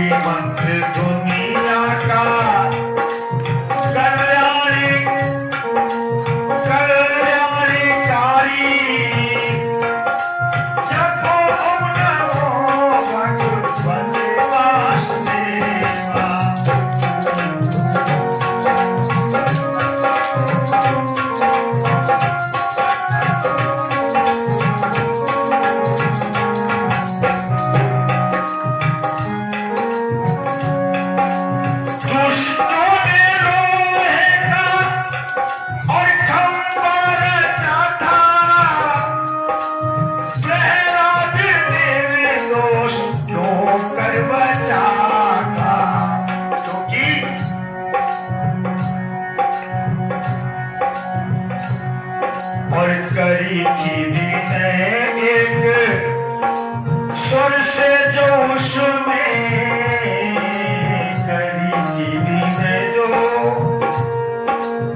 मंत्र दुनिया का कल्याणी कल्याणकारी जपो ओम नमो भगवते वासुदेवा। और करी थी विनय एक स्वर से जो उसमें करी थी विनय जो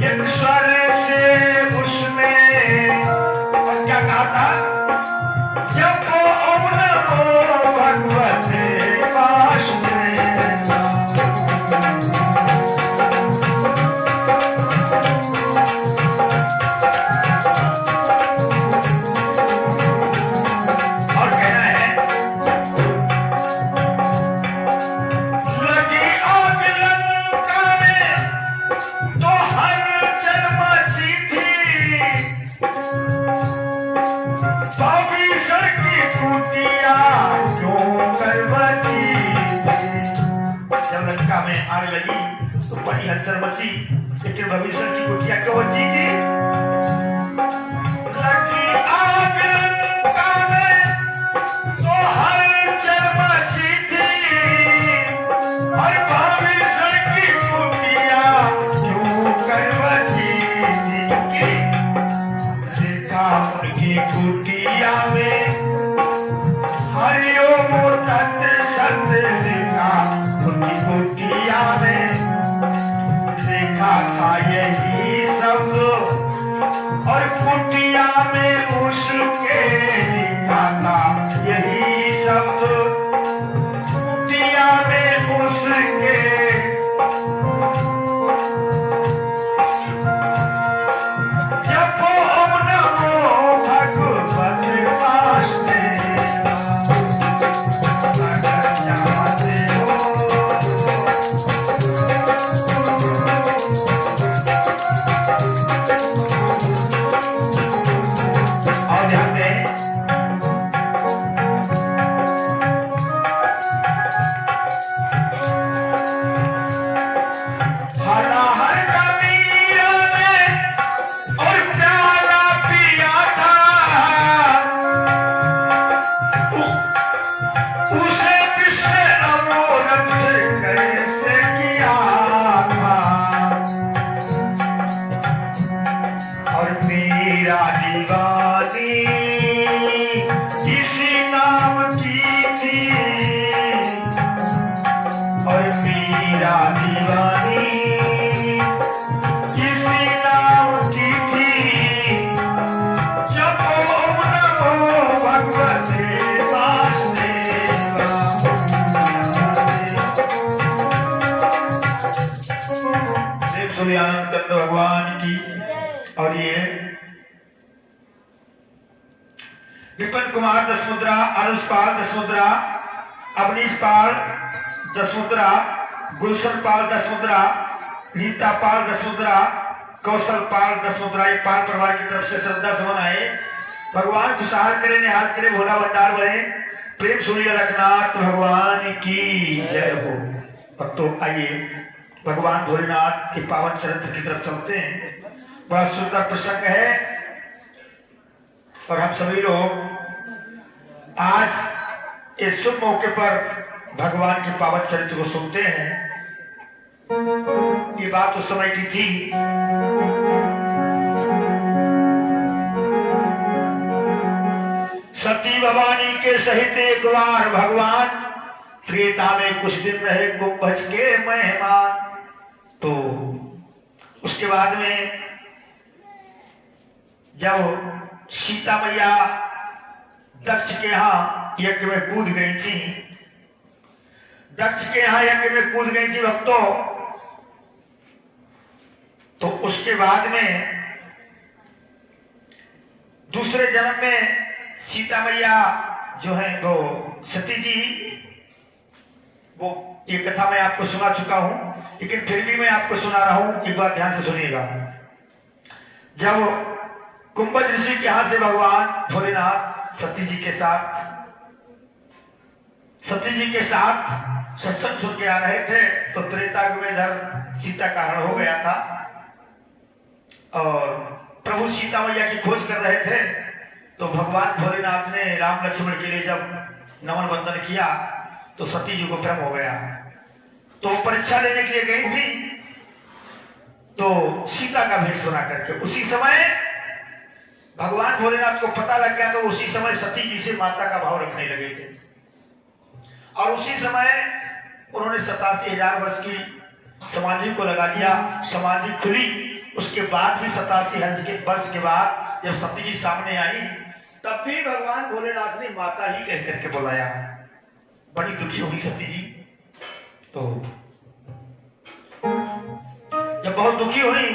एक स्वर से उसमें और क्या कहा था जब ओम नमो भगवते वासुदेवा। जब लंका में आग लगी तो बड़ी हलचल मची, लेकिन भविष्य की कुटिया क्यों बची थी? लगी आग लंका में तो हलचल मची थी और भविष्य की कुटिया क्यों कर बची थी? देखा उनकी कुटिया में हरिओम तत् सत देखा उनकी कुटिया में देखा था यही सब और कुटिया में उसके लिखा था यही सब कुटिया में उसके। जपो ओम नमो भगवते वासुदेवा। सूर्यानंद कंद भगवान की। और ये विपिन कुमार दसमुद्रा, अनुष्पाल दसमुद्रा, अवनीश पाल दसमुद्रा, गुलशन पाल दसमुद्रा, नीता पाल दसमुद्रा, कौशल पाल दसमुद्रा, ये पाल परिवार की तरफ से श्रद्धा सुमन आए। भगवान खुशहाल करे, निहाल करे, भोला भंडार भरे, प्रेम सूर्य रखनाथ भगवान की जय हो। भक्तों आइए भगवान भोलेनाथ के पावन चरित्र की तरफ चलते हैं। बड़ा सुंदर प्रसंग है और हम सभी लोग आज इस शुभ मौके पर भगवान के पावन चरित्र को सुनते हैं। ये बात उस समय की थी सती भवानी के सहित एक बार भगवान त्रेता में कुछ दिन रहे गुंबज के मेहमान। तो उसके बाद में जब सीता मैया दक्ष के यहाँ यज्ञ में कूद गई थी, दक्ष के यहाँ यज्ञ में कूद गई थी भक्तों। तो उसके बाद में दूसरे जन्म में सीता मैया जो है वो सती जी, वो ये कथा मैं आपको सुना चुका हूं, लेकिन फिर भी मैं आपको सुना रहा हूं, एक बार ध्यान से सुनिएगा। जब कुंभज ऋषि के यहां से भगवान भोलेनाथ सती जी के साथ सत्संग सुन के आ रहे थे, तो त्रेता युग में इधर सीता का हरण हो गया था और प्रभु सीता मैया की खोज कर रहे थे। तो भगवान भोलेनाथ ने राम लक्ष्मण के लिए जब नमन बंदन किया तो सती जी को भ्रम हो गया। तो परीक्षा लेने के लिए गई थी, तो सीता का भेष सुना करके उसी समय भगवान भोलेनाथ को पता लग गया। तो उसी समय सती जी से माता का भाव रखने लगे थे और उसी समय उन्होंने 87,000 वर्ष की समाधि को लगा लिया। समाधि खुली, उसके बाद भी 87 वर्ष के बाद जब सती जी सामने आई, तब भी भगवान भोलेनाथ ने माता ही कह करके बुलाया। बड़ी दुखी होगी सती जी। तो जब बहुत दुखी हुई,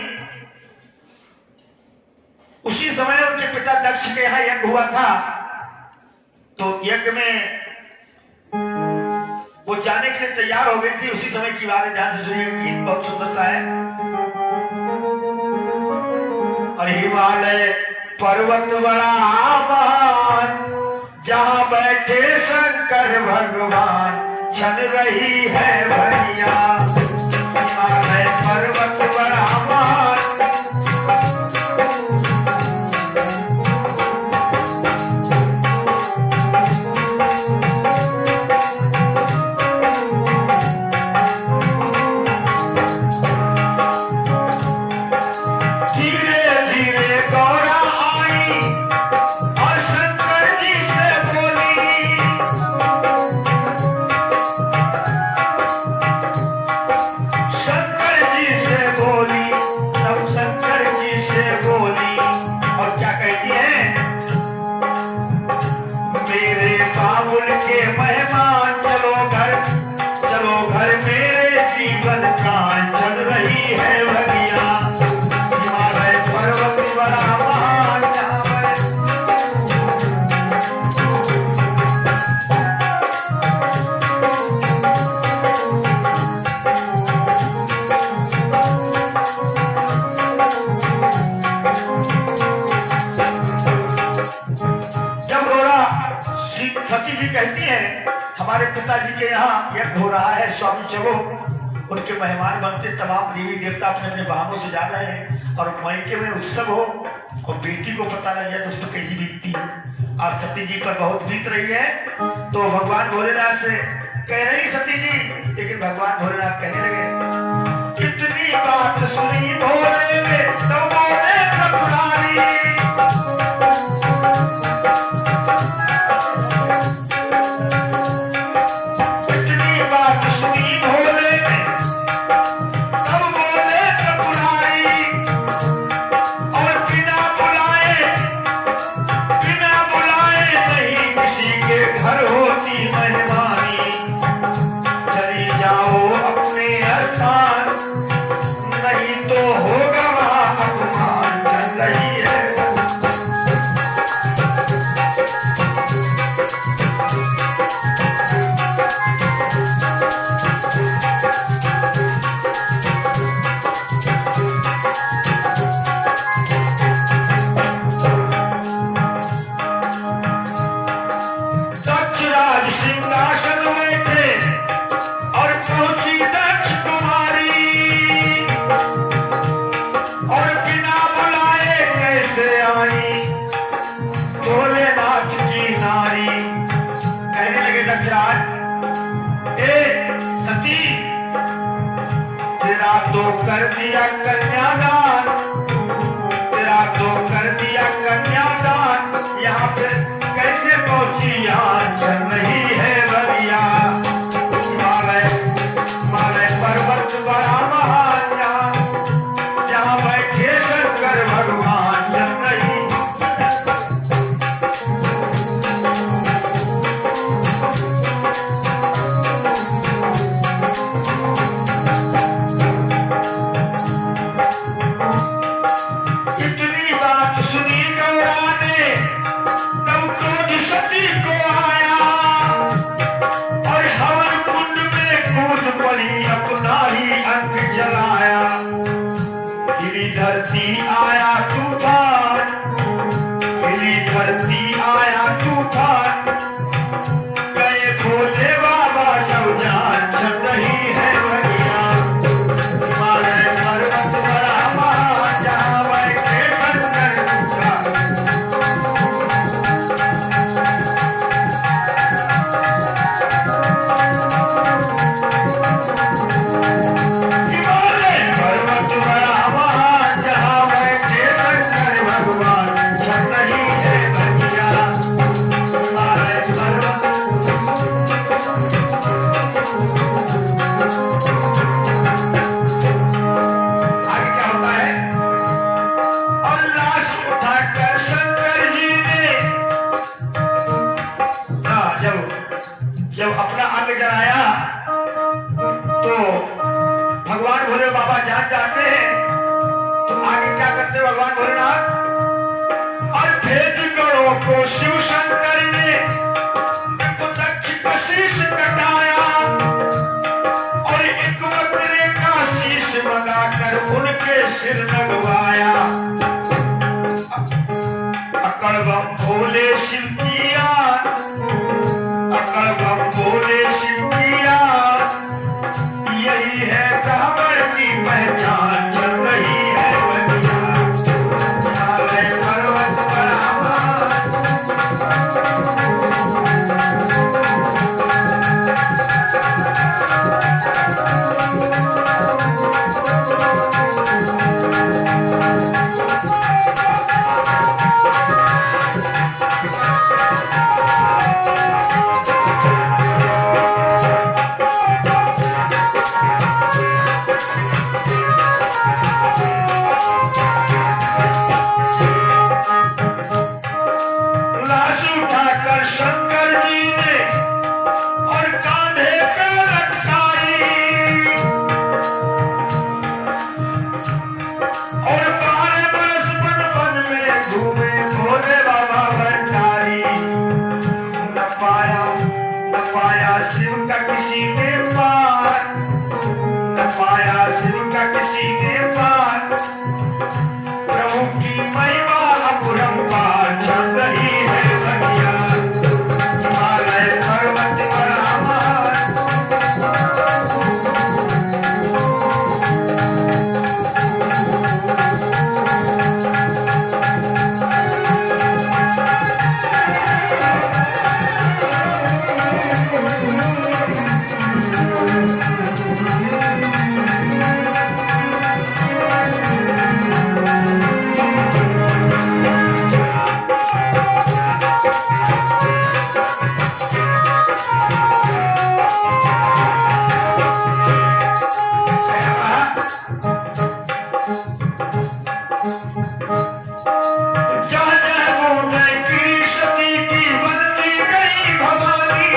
उसी समय उनके पिता दक्ष के यहाँ यज्ञ हुआ था। तो यज्ञ में वो जाने के लिए तैयार हो गई थी। उसी समय की बात है, ध्यान से सुनिए, गीत बहुत सुंदर सा है। और हिमालय पर्वत बड़ा महान, जहां बैठे शंकर भगवान, छन रही है भैया। हिमालय पर्वत बड़ा महान, सती जी कहती हैं हमारे पिताजी के यहाँ यज्ञ हो रहा है, स्वामी चलो। उनके मेहमान बनते तमाम देवी देवता अपने अपने वाहनों से जा रहे हैं और मायके में उत्सव हो और बेटी को पता लग जाए तो उस पर कैसी बीतती है। आज सती जी पर बहुत बीत रही है। तो भगवान भोलेनाथ से कह रही सती जी, लेकिन भगवान भोलेनाथ कहने लगे, कितनी बात सुनी भोले में तो बोले त्रिपुरारी। कर दिया कन्यादान, तेरा तो कर दिया कन्यादान, यहाँ पे कैसे पहुंची, यहाँ चल रही है बलिया। हिमालय पर्वत बड़ा महान, जहाँ बैठे शंकर भगवान चल रही। नहीं अपना ही अंग जलाया, हिली धरती आया तूफान, हिली धरती आया तूफान, गए भोले बाबा सब जान चल रही है भैया, हिमालय पर्वत बड़ा महान जहाँ बैठे शंकर का। हिमालय पर्वत बड़ा महान जहाँ बैठे शंकर भगवान चल रही है भैया, हिमालय पर्वत। आगे क्या होता है? और लाश उठाकर शंकर जी ने जब अपना अंग जलाया तो भगवान भोले बाबा जान जाते हैं, तो आगे क्या करते भगवान भोलेनाथ? और भेज गणों को शिव शंकर ने तो दक्ष का शीश कटाया, और एक बकरे का शीश मंगाकर उनके सिर लगवाया। अकड़ बम भोले शिव की आन, अकड़ बम भोले शिव की आन, यही है कांवर की पहचान चल रही है भैया, हिमालय पर्वत बड़ा महान। लाश उठाकर शंकर जी ने और कांधे पे लटकाई, और 12 बरस वन में घूमे भोले बाबा भंडारी। न पाया शिव का किसी ने पार, न पाया शिव का किसी ने पार, प्रभु की महिमा अपरंपार चल रही है भैया, हिमालय पर्वत बड़ा महान। जहाँ जहाँ बोले की सती की बनती गई भवानी,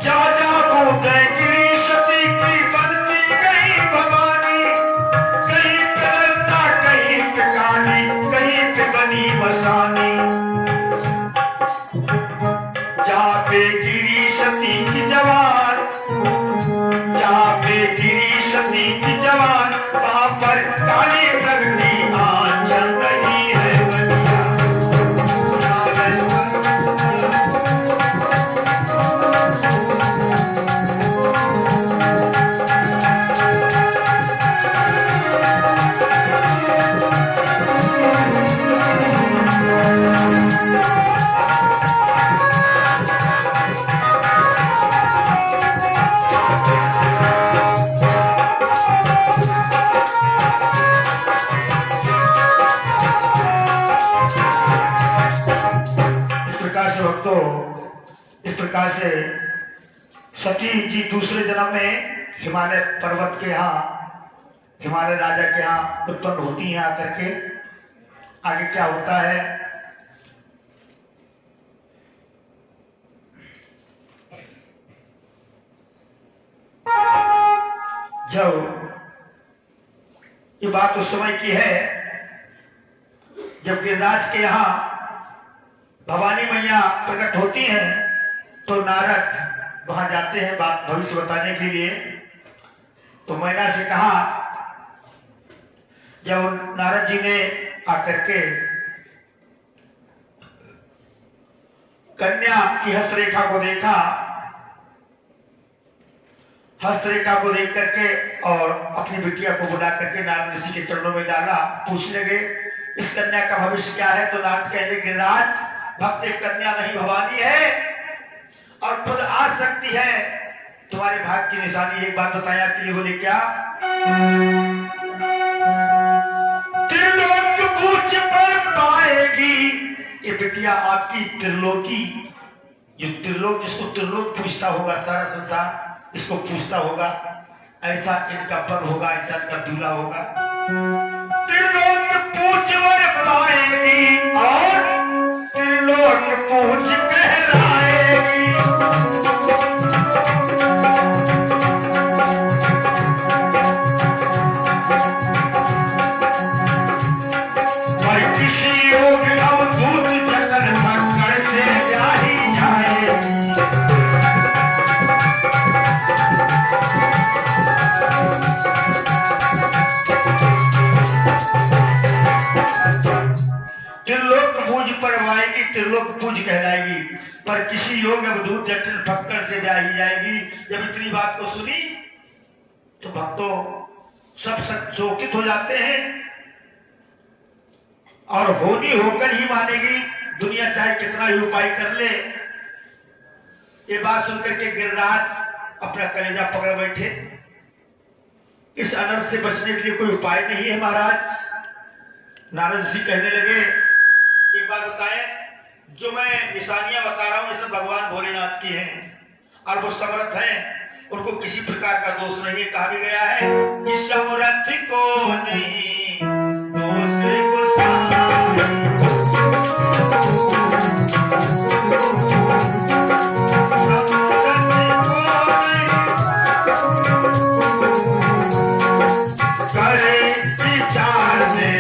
जहाँ जहाँ बोले की सती की बनती गई भवानी, कहीं पे ललता कहीं पे काली, कहीं पे बनी मसानी। जहाँ पे गिरी सती की जवान, जहाँ पे गिरी सती की जवान, वहाँ पर काली प्रगति आन चल रही है भैया, हिमालय इस प्रकार से सती जी दूसरे जन्म में हिमालय पर्वत के यहाँ, हिमालय राजा के यहाँ उत्पन्न होती हैं आकर के। आगे क्या होता है? जब ये बात उस समय की है जब गिरिराज के यहाँ भवानी मैया प्रकट होती हैं तो नारद वहां जाते हैं बात भविष्य बताने के लिए। तो मैना से कहा, जब नारद जी ने आकर के कन्या की हस्तरेखा को देखा, हस्तरेखा को देख करके और अपनी बिटिया को बुला करके नारद ऋषि के चरणों में डाला, पूछने लगे इस कन्या का भविष्य क्या है। तो नारद कहने गिरिराज, भक्त एक कन्या नहीं भवानी है और खुद आ सकती है, तुम्हारे भाग्य की निशानी एक बात बताया कि ये बोले क्या, त्रिलोक पूछ पर पाएगी ये बिटिया आपकी त्रिलोकी, जो त्रिलोक जिसको त्रिलोक पूछता होगा, सारा संसार इसको पूछता होगा, ऐसा इनका पर होगा, ऐसा इनका दूल्हा होगा। त्रिलोक पूछ पर पाएगी और त्रिलोक पूछ कहलाएगी। त्रिलोक पूज कहलाएगी, पर किसी योग अवधूत जटिल फक्कर से ब्याही जाएगी। जब इतनी बात को सुनी तो भक्तों सब शोकित हो जाते हैं और होनी होकर ही मानेगी, दुनिया चाहे कितना ही उपाय कर ले। ये बात सुनकर के गिरिराज अपना कलेजा पकड़ बैठे, इस अनर्थ से बचने के लिए कोई उपाय नहीं है महाराज। नारद जी कहने लगे, एक बात बताएं, जो मैं निशानियां बता रहा हूं ये सब भगवान भोलेनाथ की हैं और वो समर्थ हैं, उनको किसी प्रकार का दोष नहीं है। कहा भी गया है कि समर्थ को नहीं दोष को करे विचार में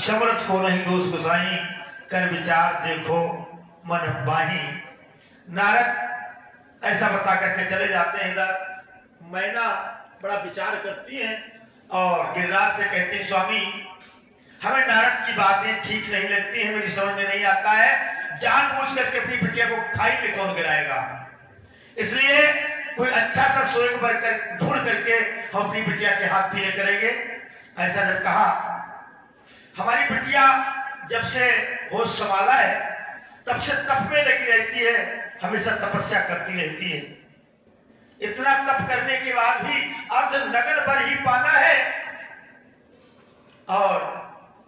समर्थ को नहीं दोष गुसाई, कर विचार देखो मन बाही। नारद ऐसा बता करके चले जाते हैं। इधर मैना बड़ा विचार करती है और गिरिराज से कहती है, स्वामी हमें नारद की बातें ठीक नहीं लगती है, मेरी समझ में नहीं आता है, जानबूझ करके अपनी बिटिया को खाई में कौन गिराएगा, इसलिए कोई अच्छा सा सोएग भरकर ढूंढ करके हम अपनी बिटिया के हाथ पीले करेंगे। ऐसा जब कहा, हमारी बिटिया जब से होश संभाला है तब से तप में लगी रहती है, हमेशा तपस्या करती रहती है। इतना तप करने के बाद भी अर्ध नगन पर ही पाना है और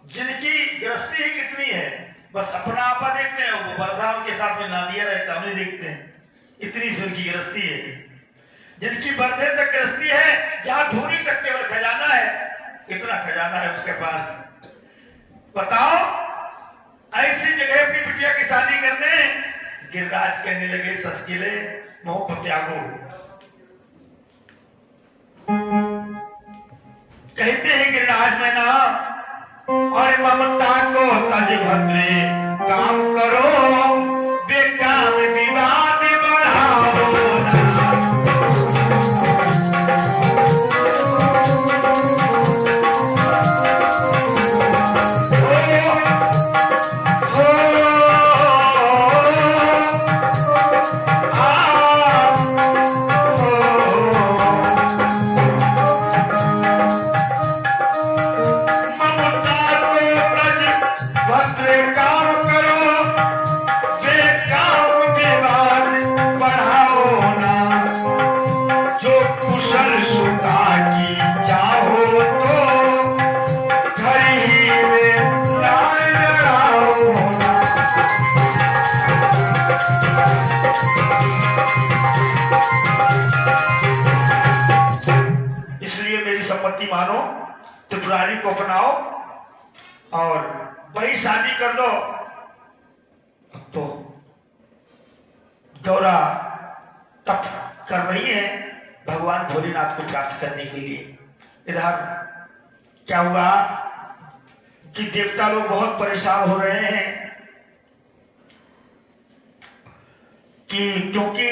जिनकी गृहस्थी ही कितनी है, बस अपना आपा देखते हैं, वो वर्धा उनके साथ में नादिया रहता हमें देखते हैं, इतनी सी उनकी गृहस्थी है। जिनकी बर्धे तक गृहस्थी है, जहां धूनी तक केवल खजाना है, इतना खजाना है उसके पास। बताओ ऐसी जगह अपनी बिटिया की शादी करने। गिरिराज कहने लगे, ससकिले मोह त्यागो, कहते हैं गिरिराज में ना और ममता को तज भद्रे काम करो, बेकाम विवाद बढ़ाओ। मानो, त्रिपुरारी को अपनाओ और वही शादी कर दो। तो गौरा तप कर रही हैं भगवान भोलेनाथ को प्राप्त करने के लिए। इधर क्या हुआ कि देवता लोग बहुत परेशान हो रहे हैं कि क्योंकि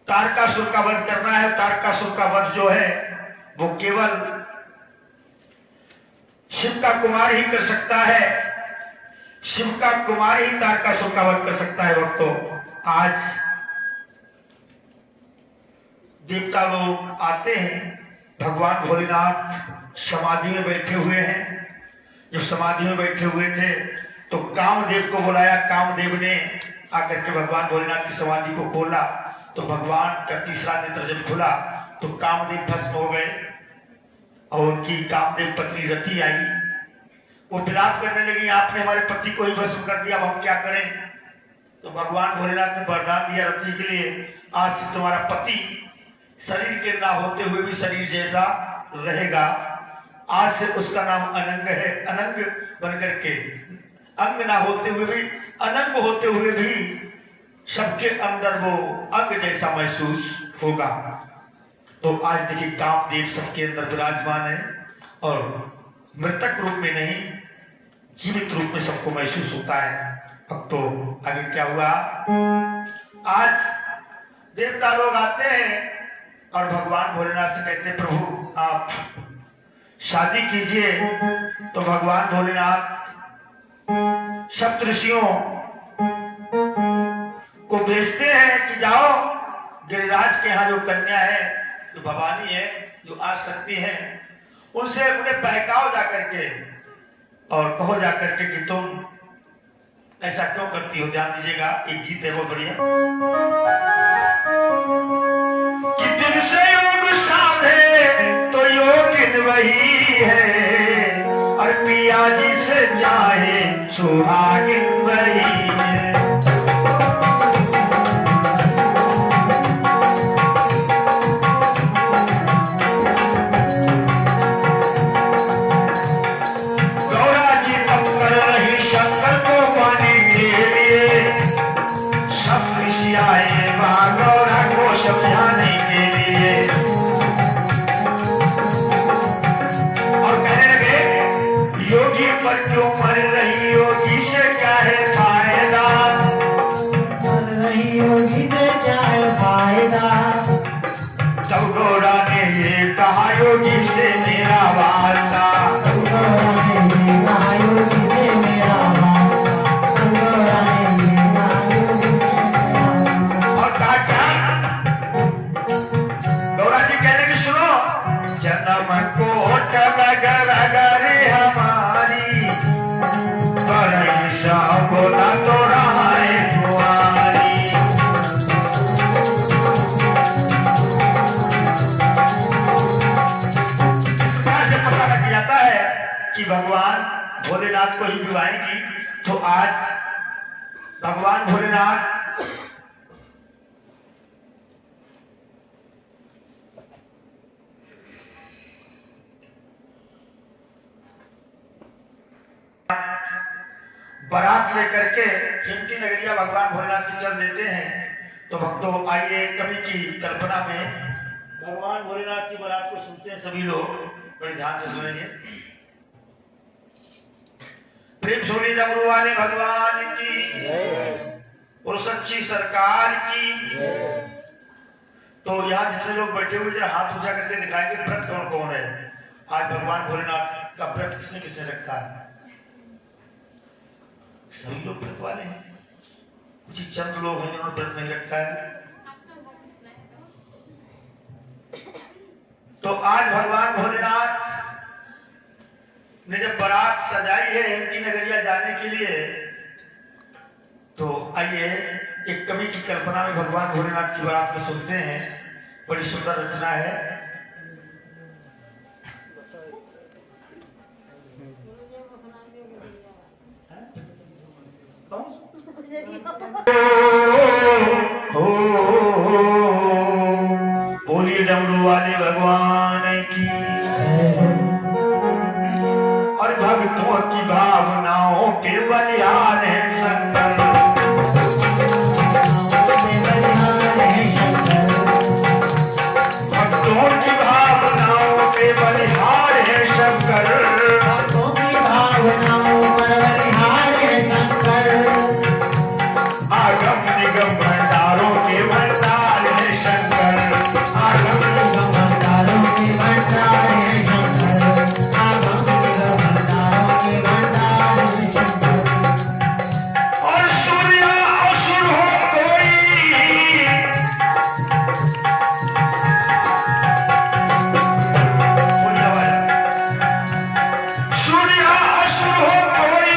तारकासुर का वध करना है। तारकासुर का वध जो है वो केवल शिव का कुमार ही कर सकता है। शिव का कुमार ही तारकासुर का वध कर सकता है। भक्तों, आज देवता लोग आते हैं, भगवान भोलेनाथ समाधि में बैठे हुए हैं। जब समाधि में बैठे हुए थे तो कामदेव को बुलाया। कामदेव ने आकर के भगवान भोलेनाथ की समाधि को खोला तो भगवान का तीसरा नेत्र जब खुला तो कामदेव भस्म हो गए और उनकी कामदेव पत्नी रति आई। वो विलाप करने लगी, आपने हमारे पति को ही भस्म कर दिया, अब हम क्या करें। तो भगवान भोलेनाथ ने वरदान दिया रति के लिए, आज से तुम्हारा पति शरीर के ना होते हुए भी शरीर जैसा रहेगा। आज से उसका नाम अनंग है। अनंग बनकर के, अंग ना होते हुए भी, अनंग होते हुए भी सबके अंदर वो अंग जैसा महसूस होगा। तो आज देखिए कामदेव सबके अंदर विराजमान है और मृतक रूप में नहीं, जीवित रूप में सबको महसूस होता है। अब तो आगे क्या हुआ, आज देवता लोग आते हैं और भगवान भोलेनाथ से कहते हैं, प्रभु आप शादी कीजिए। तो भगवान भोलेनाथ सप्तऋषियों को भेजते हैं कि जाओ गिरिराज के यहाँ जो कन्या है, जो भवानी है, जो आ सकती है, उनसे उन्हें बहकाओ जाकर के और कहो जाकर के कि तुम ऐसा क्यों करती हो। ध्यान दीजिएगा, एक गीत है बहुत बढ़िया, कि दिल से योग साधे तो योगिन वही है और पिया जी से चाहे सुहागिन वही है। समझाने के लिए और कहने लगे, योगी पर क्यों मर रही, योगी से क्या है फायदा, मर रही योगी से क्या है फायदा। चौगोरा ने ये कहा, योगी से मेरा वास्ता, चौगोरा ने ये कहा, योगी से मेरा वास्ता, चौगोरा ने ये कहा, योगी से मेरा वास्ता। और क्या जन्म कोट नगरी हमारी, बरईसा बोला तो रहा है कुंवारी। पता लग जाता है कि भगवान भोलेनाथ को ही बुलाएंगी। तो आज भगवान भोलेनाथ बारात लेकर के खिमती नगरिया भगवान भोलेनाथ की चल देते हैं। तो भक्तों आइए कवि की कल्पना में भगवान भोलेनाथ की बारात को सुनते हैं सभी लोग, बड़े ध्यान से सुनेंगे। प्रेम सोनी डमरू वाले भगवान की और सच्ची सरकार की। तो यहाँ जितने लोग बैठे हुए जरा हाथ ऊंचा करके दिखाएंगे व्रत कौन कौन है। आज भगवान भोलेनाथ का व्रत किसने किसने रखा है। सभी लोग व्रत वाले हैं, कुछ ही चंद लोग हैं जिन्होंने व्रत नहीं रखा है। तो आज भगवान भोलेनाथ ने जब बारात सजाई है हिमती नगरिया जाने के लिए, तो आइए एक कवि की कल्पना में भगवान भोलेनाथ की बारात को सुनते हैं। बड़ी सुंदर रचना है। बोलिए डमरू वाले भगवान की और भक्तों की भावनाओं के बलिहार है शंकर। के बलिहार है शंकर, भक्तों की भावनाओं पर बलिहार है शंकर। आगम निगम भंडारों के भंडार है शंकर, आगम निगम भंडारों के भंडार है शंकर। आगम निगम भंडारों के भंडार है शंकर। और सूर्य असुर हो कोई, सूर्य असुर हो कोई,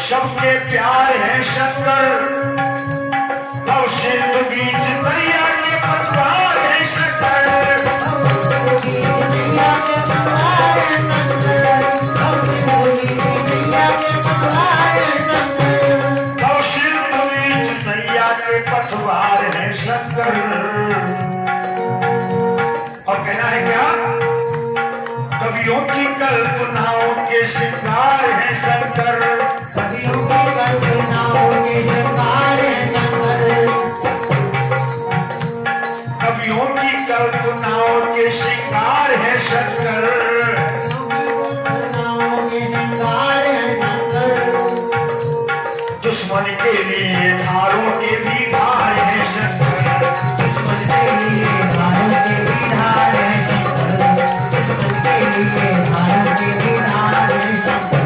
सबके प्यार है शंकर। तब सिंधु बीच दरिया के पतवार है शंकर, नैया के पतवार है शंकर। नैया के पतवार है शंकर। तब सिंधु बीच दरिया के पतवार है शंकर। और कहना है क्या, कवियों की कल्पनाओं के शिकार है शंकर, सदियों की कल्पनाओं के शिकार है शंकर। कवियों की कल्पनाओं के शिकार है शंकर। कल्पनाओं के शिकार है शंकर। दुश्मन के लिए धारों के भी धार है शंकर, दुश्मन के लिए धारों के भी धार है शंकर। दुश्मन के लिए धारों के भी धार है शंकर।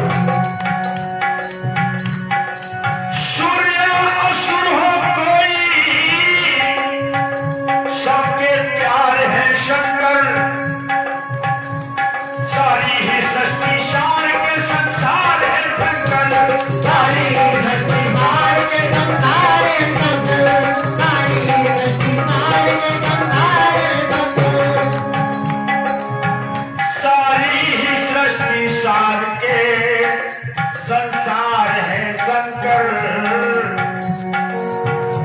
सूर्य असुर हो कोई, सबके प्यार है शंकर। सारी ही सृष्टि शान के संसार है शंकर, सारी सृष्टि मार के संसार है शंकर। सारी सृष्टि मार के संसार है शंकर। सारी ही सृष्टि सार के संसार है शंकर।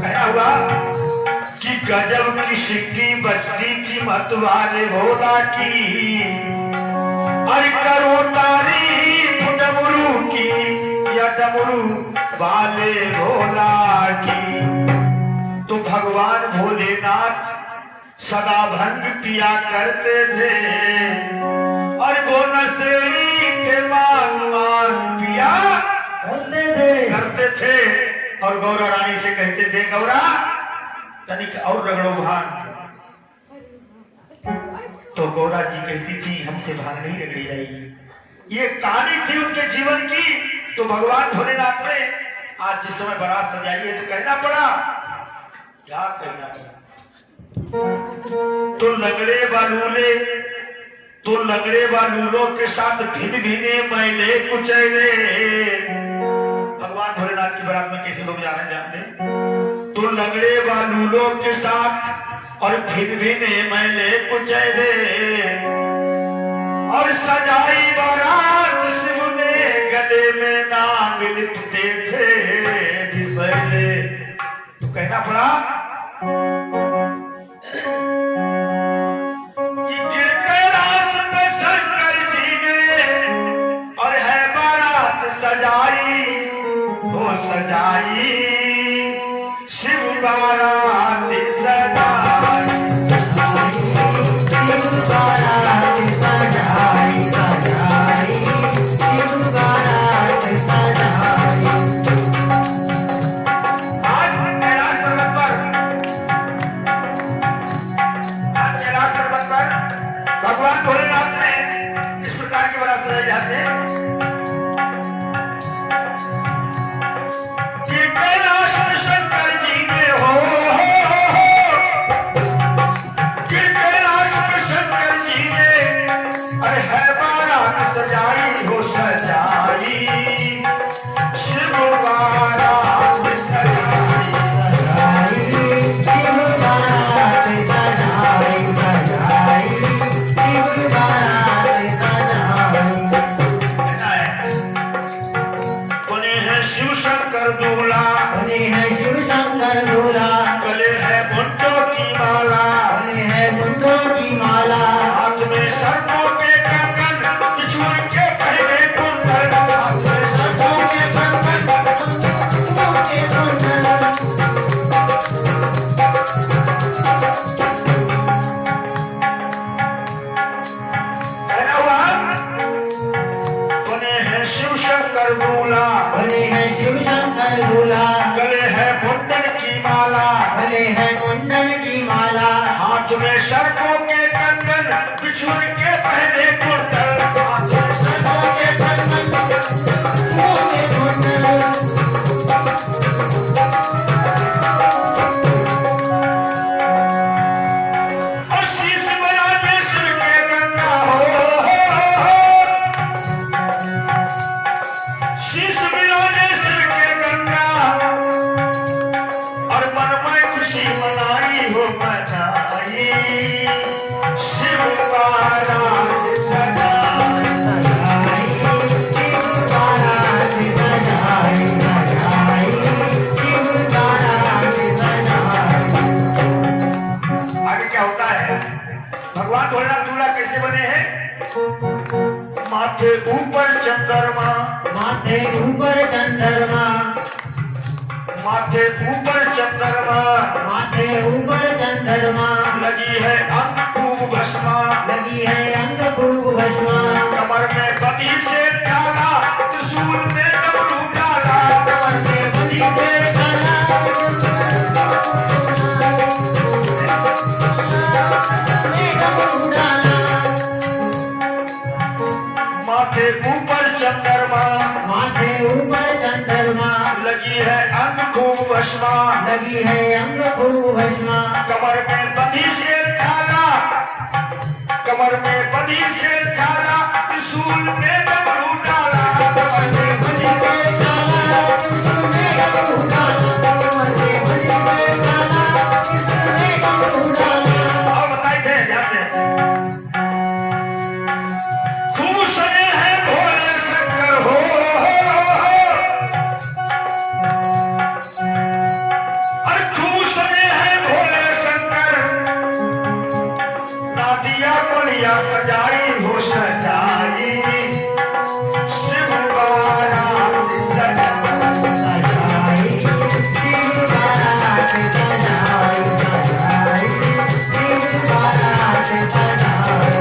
कहना हुआ कि गजब की बस्ती की मत वाले भोला की, अरे करो तारीफ डमरू की या डमरू वाले भोला की। तो भगवान भोलेनाथ सदा भंग पिया करते थे, और वो नशेड़ी के मान पिया करते थे। और गौरा रानी से कहते थे, गौरा तनिक और रगड़ो भांग। तो गौरा जी कहती थी, हमसे भांग नहीं रगड़ी जाएगी। ये कहानी थी उनके जीवन की। तो भगवान भोलेनाथ ने आज जिस समय बारात सजाई है तो कहना पड़ा, क्या कहना पड़ा, तो लंगड़े बालूलों के साथ भिन भिने मैले कुचैले। भगवान भोलेनाथ की बारात में कैसे लोग जा रहे हैं जानते हैं? तो लंगड़े बालूलों के साथ और भिन भिने मैले कुचैले, और सजाई बारात शिव ने गले में नाग लिपटे थे घिसैले। तो कहना पड़ा कि गिर कैलाश पे शंकर जी ने और है बारात सजाई, वो सजाई शिव बारात सजाई। शिव बारात सजाई सजाई। शिव बारात सजाई। आज कैलाश पर्वत पर भगवान भोलेनाथ ने इस प्रकार की बारात सजाई जाते हैं कि कैलाश में शंकर जी ने कि कैलाश में शंकर जी ने कर दूल्हा, गले है मुंडन की माला, गले है मुंडन की माला, हाथ में सर्पों के कंगन, बिछुड़ के पहने कुंडल, हाथ में सर्पों के कंगन, मुंह में कुंडल, और शीश बजाते सिर के गंगा हो, शीश बजाते सिर के गंगा, और मन में खुशी मनाई हो मनाई, शिव का राज सजाई। शिव का राज सजाई, सजाई, शिव का राज सजाई। आगे क्या होता है? भगवान भोलेनाथ दूल्हा कैसे बने हैं? माथे ऊपर चंद्रमा, माथे ऊपर चंद्रमा, माथे ऊपर चंद्रमा, माथे ऊपर चंद्रमा, लगी है अंग खूब भस्मा, लगी है अंग खूब भस्मा, कमर में बदी से छाला, त्रिशूल में डमरू डाला, कमर में बदी से काला, डमरू डाला, माथे ऊपर चंद्रमा, माथे ऊपर चंद्रमा, लगी है अंग खूब भस्मा, लगी है अंग खूब भस्मा, कमर में बदी से छाला, कमर में बदी से छाला, त्रिशूल में डमरू डाला, कमर में बदी से काला, इसमें डमरू डाला, कमर में बंधी है काला, इसमें डमरू डाला। और बताई थे ध्यान से। खूब सजे हैं भोले शंकर हो, और खूब सजे हैं भोले शंकर, नादिया बलिया सजाई हो सजाई, शिव का राज सजाई। सजाई, शिव का राज सजाई, सजाई, शिव का राज सजाई।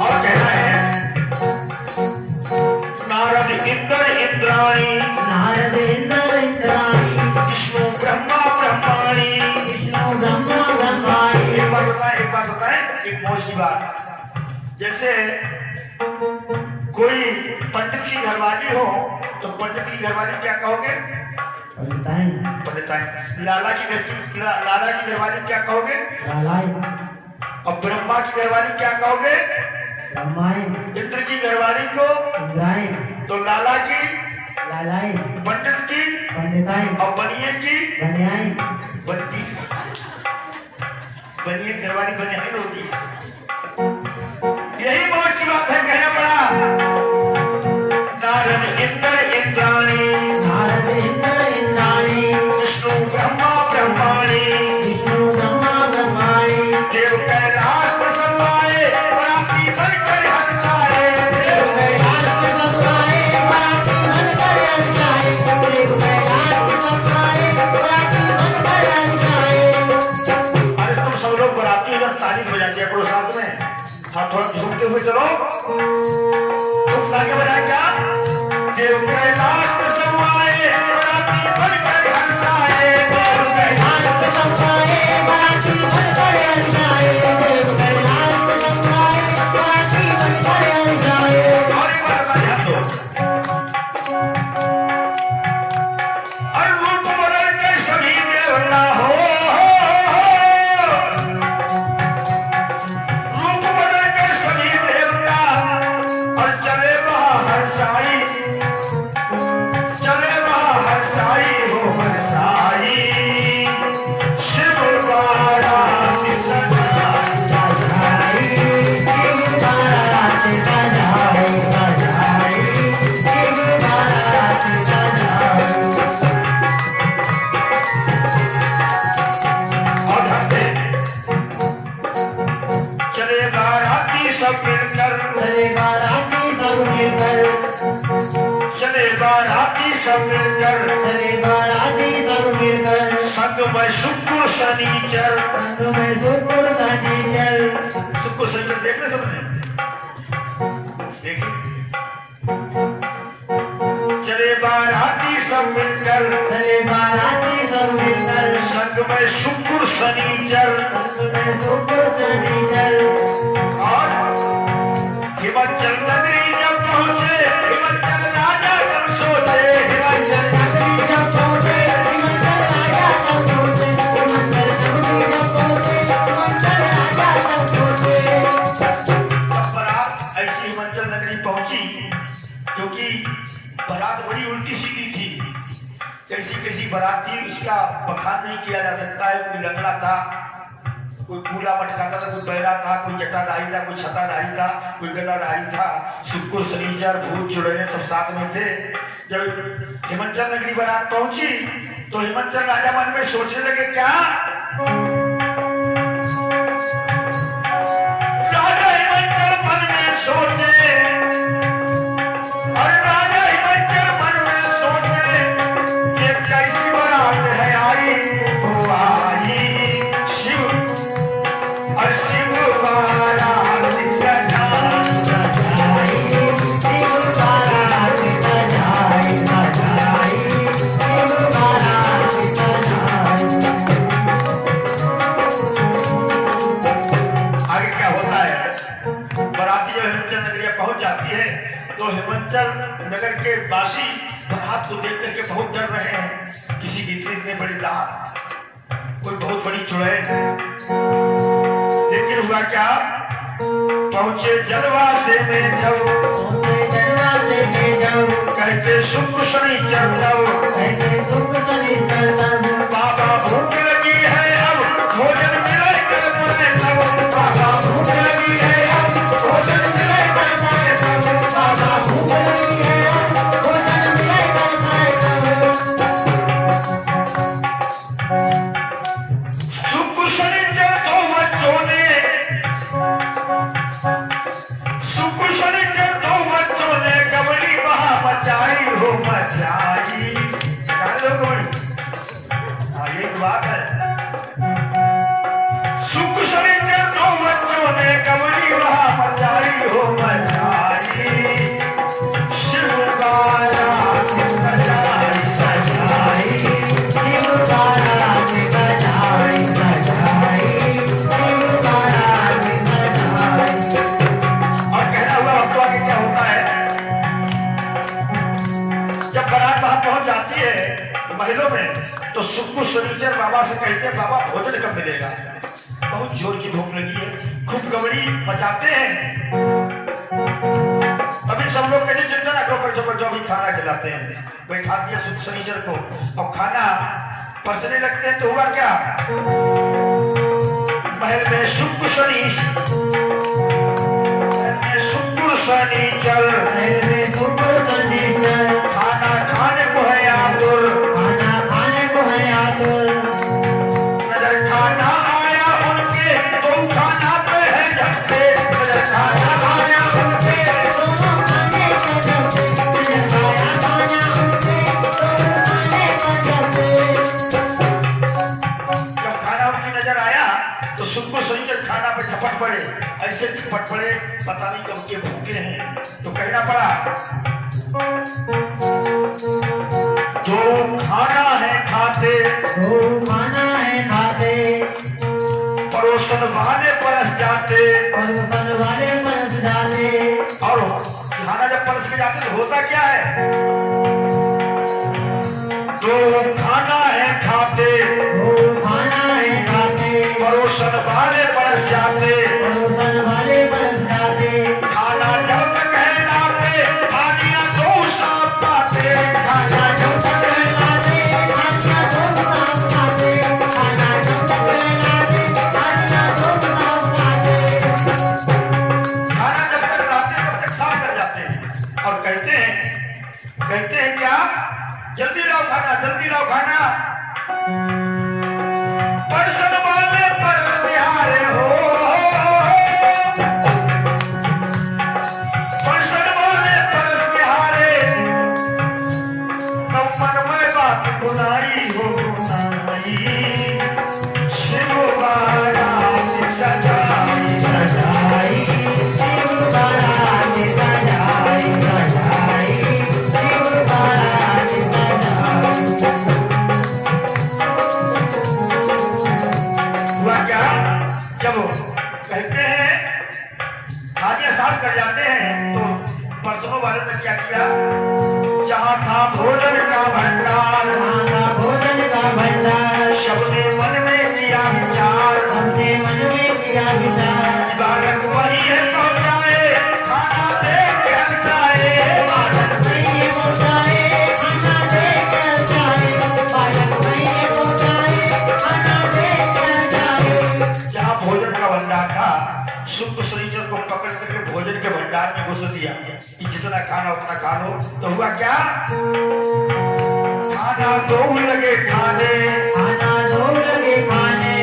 और कह रहे हैं नारद इंद्र इंद्राणी, नारद इंद्र इंद्राणी, विष्णु ब्रह्मा ब्रह्माणी। विष्णु ब्रह्मा ब्रह्माणी। एक बात बताएं, एक मौज की बात। जैसे कोई पंडित की घरवाली हो, तो पंडित की घरवाली क्या कहोगे? बताएं, पंडिताई। लाला की घरवाली क्या कहोगे? लालाई, और ब्रह्मा की घरवाली क्या कहोगे? ब्रह्मायण, इंद्र की घरवाली को इंद्रायण, तो लाला की, लालाई, पंडित की, पंडितायण, और बनिए की, बनियायण। बनती बनिए घरवाली बनियान होती है। यही मौज की बात है, कहना पड़ा नारद इंद्र इंद्राणी, नारद इंद्र इंद्राणी, विष्णु ब्रह्मा ब्रह्माणी, विष्णु ब्रह्मा ब्रह्माणी। देव कैलाश प्रसन्न आए, बराती बनकर हंसाए, देव कैलाश के बप्पाए, बराती बनकर हंसाए, देव कैलाश के बप्पाए, बराती बनकर हंसाए। अरे तुम सब लोग बराती इधर ताली बजाते करो साथ में, हाथ थोड़ा झूमते हुए चलो। तुम ताली बजाए क्या? देव कैलाश प्रसन्न आए, बराती बनकर हंसाए, देव कैलाश कैलाश के बप्पाए, बराती बनकर हंसाए, देव कैलाश के बप्पाए, बराती बनकर हंसाए। और एक बात का ध्यान दो। और रूप बदल कर सभी देवता हो, रूप बदल कर सभी देवता, और चले बाहर साई, चले बाहर साई हो हरसाई, शिव बारात सजाई। सजाई, शिव बारात सजाई, सजाई, शिव बारात सजाई। और ध्यान से, चले बाराती सब मिलकर, चले बाराती सब मिलकर, चले बाराती सब मिलकर, चले बाराती सब मिलकर, संग में शुक्र शनिचर, संग में शुक्र शनिचर। शुक्र शनिचर देख रहे सबने? देखिए मिलकर चले बाराती सब मिलकर संग में शुक्र शनिचर संग में शुक्र शनिचर और हिमाचल नगरी जब पहुंचे हिमाचल राजा जब सोचे हिमाचल नगरी जब पहुंचे हिमाचल राजा जब पहुंचे हिमाचल नगरी जब पहुंचे हिमाचल राजा जब पहुंचे जब बारात ऐसी हिमाचल नगरी पहुंची क्योंकि बारात बड़ी उल्टी सीधी थी कैसी कैसी बारात थी उसका बखान नहीं किया जा सकता है। कोई लंगड़ा था, कोई पूला मटकाता था, कोई बहरा था, कोई जटाधारी था, कोई छताधारी था, कोई गदाधारी था, शुक्र शनिचर भूत चुड़ैले सब साथ में थे। जब हिमाचल नगरी बारात पहुंची तो हिमाचल राजा मन में सोचने लगे क्या राजा हिमाचल मन में सोचे और राजा हिमाचल मन में सोचे ये कैसी बारात है आई वो आई शिव और शिव बारात सजाई शिव बारात सजाई सजाई शिव बारात सजाई। आगे क्या होता है बाराती जब हिमाचल नगरी पहुंच जाती है तो हिमाचल नगर के वासी बारात को देख करके बहुत डर रहे हैं। किसी की इतनी बड़ी दात, कोई बहुत बड़ी चुड़ैल, लेकिन हुआ क्या पहुंचे जलवासे में जब पहुंचे दरवाजे में जब कहते शुक्र शनिचर तब कहते शुक्र शनिचर तब बाबा भूख लगी है अब भोजन मिले कर मुझे तब बाबा भूख लगी है अब भोजन मिले कर मुझे तब बाबा भूख लगी है भोजन मिले कर खाए शुक्र शनिचर दो बच्चों ने शुक्र शनिचर दो बच्चों ने गबड़ी वहां मचाई हो मचाई जान लो गबड़ी। हाँ ये एक बात है शुक्र शनिचर दो बच्चों ने गबड़ी वहां मचाई हो मचाई शिव बारात सजाई सजाई शिव बारात सजाई सजाई शिव बारात सजाई। और कहना हुआ अब तो आगे क्या होता है जब बारात वहां पहुंच जाती है महलों में तो शुक्र शनिचर बाबा से कहते हैं बाबा भोजन कब मिलेगा, बहुत जोर की भूख लगी है, खूब गबड़ी मचाते हैं। अभी सब लोग कहते चिंता ना करो बैठो बैठो अभी खाना खिलाते हैं। बैठा दिया शुक्र शनिचर को और खाना पसने लगते हैं तो हुआ क्या महल में शुक्र शनिचर कहते शुक्र शनिचर खाना खाने को है आतुर खाना खाने को है आतुर नजर खाना आया उनके तो खाना पे है झपटे नजर खाना आया उनके दोनों खाने को जमते तुझे खाया खाना उनके दोनों खाने को जमते। जब खाना उनकी नजर आया तो शुक्र शनिचर खाना पे झपट पड़े, ऐसे झपट पड़े पता नहीं कब के भूखे हैं तो कहना पड़ा जो खाना है खाते जो खाना है खाते परोसन वाले परस जाते परोसन वाले परस जाते और खाना जब परस के जाते तो होता क्या है जो खाना है खाते जो खाना है खाते परोसन वाले परस जाते परोसन वाले परस जाते खाना जब तक है लाते खानिया दो साफ पाते खाना जब तक है लाते खाना दो साफ खाते खाना जब तक है लाते खाना दो साफ खाते। खाना जब तक लाते तब तक साफ कर जाते हैं और कहते हैं क्या जल्दी लाओ खाना परसन वाले परस बिहारे हो परसन वाले परस बिहारे तब मन में बात बुलाई हो बुलाई शिव बारात सजाई सजाई शिव बारात सजाई सजाई शिव बारात सजाई। जब कहते हैं खाने साफ कर जाते हैं तो परसों वाले ने क्या किया, जहाँ था भोजन का भंडार, माता भोजन का भंडार, सबने मन में किया विचार, सबने मन में किया विचार, बालक वही है पहुँचाए, खाना दे के हंसाए, बालक वहीं पहुँचाए, खाना दे कर जाए, बालक वहीं पहुँचाए, खाना दे कर जाए। जहाँ भोजन का भंडार था, शुक्र शरीर को पकड़ करके भोजन के भंडार में घुस दिया कि जितना खाना उतना खा लो। तो हुआ क्या, खाना दो लगे खाने, खाना दो लगे खाने,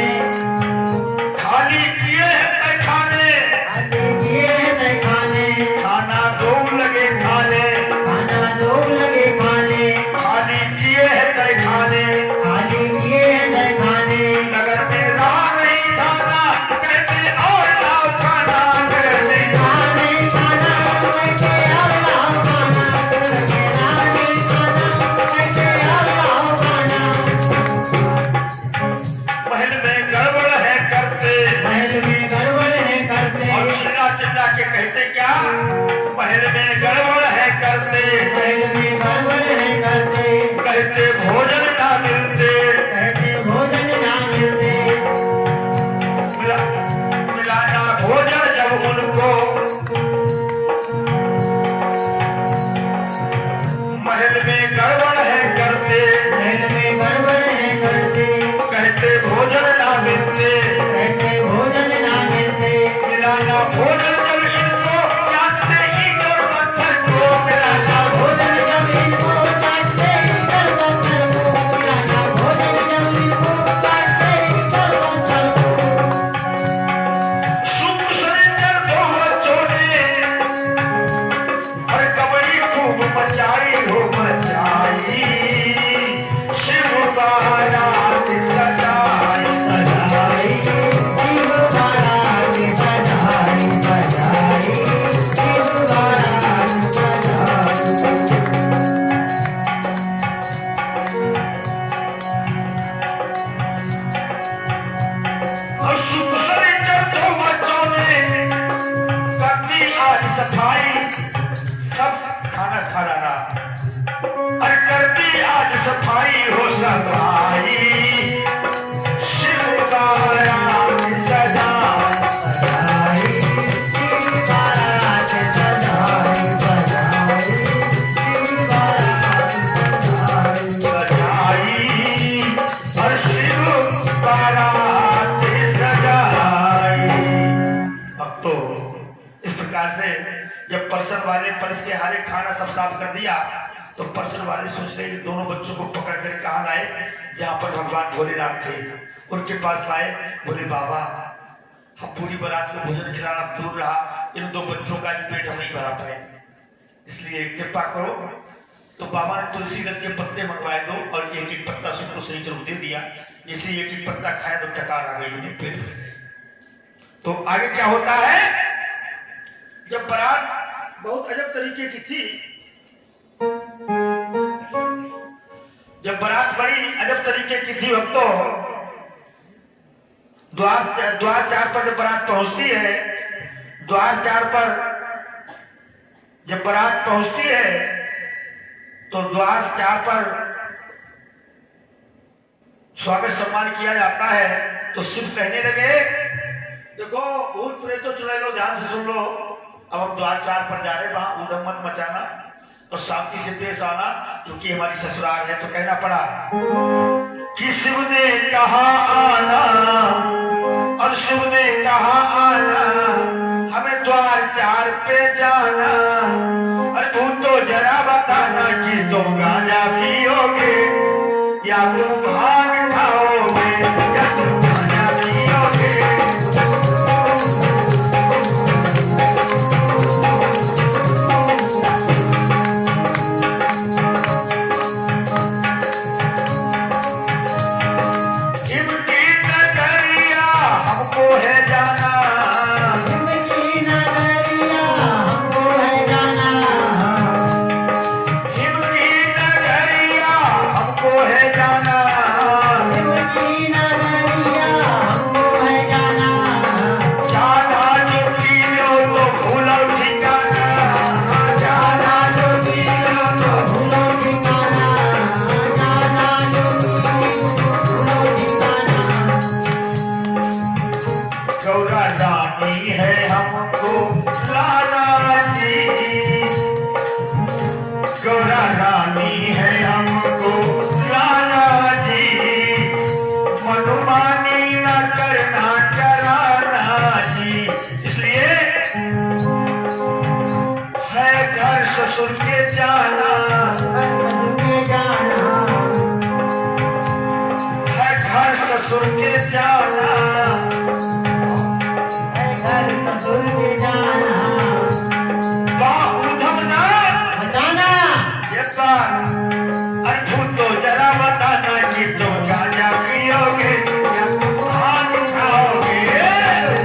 खाली किए हैं तय खाने, खाने किए तय खाने, खाना दो लगे खाने, खाना दो लगे खाने, खाली किए हैं तय खाने, खाने किए तय खाने। नगर में रहा नहीं खाना, कहते और लाओ खाना, नगर में खाने खाना कैसे अल्लाह खाना, लगे रानी खाना कैसे अल्लाह खाना। महल में गड़बड़ है करते, महल में गड़बड़ है करते, और चिल्ला चिल्ला के कहते क्या, महल में गड़बड़ है करते, महल में गड़बड़ है करते, कहते भोजन ना मिलते, कहते भोजन ना मिलते, मिलाना भोजन जब उनको, महल में गड़बड़ है करते, महल में गड़बड़ है करते, कहते भोजन ना मिलते, कहते भोजन ना मिलते, मिलाना भोजन जब इनको, जानते ईंट और पत्थर को, मिलाना भोजन जब इनको काटते इधर पत्थर को, मिलाना भोजन जब इनको काटते इधर पत्थर को। सुख सरेंद्र दो बच्चों ने, और कबड्डी खूब मचाई हो मचाई, शिव बारात सजाई सजाई शिव बारात सजाई, सजाई शिव बारात सजाई। और सुख सरेंद्र दो बच्चों ने करती आज सफाई, सब खाना खा डाला, और करती आज सफाई हो सफाई, शिव बारात सजाई सजाई शिव बारात सजाई, सजाई शिव बारात सजाई। सजाई, और शिव बारात सजाई। अब तो इस प्रकार से जब परसन वाले परस के हारे खाना सब साफ कर दिया, तो परसन वाले सोच रहे कि दोनों बच्चों को पकड़ कर कहाँ लाए, जहाँ पर भगवान भोलेनाथ थे उनके पास लाए। बोले बाबा, हम पूरी बारात को भोजन खिलाना दूर रहा, इन दो बच्चों का ही पेट हम नहीं भरा पाए, इसलिए कृपा करो। तो बाबा ने तुलसी दल के पत्ते मंगवाए दो, और एक एक पत्ता सबको सही जरूर दे दिया। जैसे एक एक पत्ता खाया तो टकार आ गई, उन्हें पेट भर गए। तो आगे क्या होता है, जब बारात बहुत अजब तरीके की थी, जब बारात बड़ी अजब तरीके की थी भक्तों, द्वार चार पर जब बारात पहुंचती है, द्वार चार पर जब बारात पहुंचती है, तो द्वार चार पर स्वागत सम्मान किया जाता है। तो शिव कहने लगे, देखो भूत प्रेत तो चुने लो, ध्यान से सुन लो, अब हम द्वार चार पर जा रहे, वहां उधम मत मचाना और शांति से पेश आना, क्योंकि हमारी ससुराल है। तो कहना पड़ा कि शिव ने कहा आना, और शिव ने कहा आना, हमें द्वार चार पे जाना, और भूत तो जरा बताना कि तुम गांजा पियोगे या तुम भांग खाओगे, या तुम गांजा पियोगे। इनकी नजरिया हमको है जाना, इनकी नजरिया हमको है जाना, इनकी नजरिया हमको है जाना, घर ससुर के जाना, घर ससुर के जाना, उधम ना बचाना। ये बात अद्भुत तो जरा बताना कि तुम गांजा पियोगे या भांग खाओगे,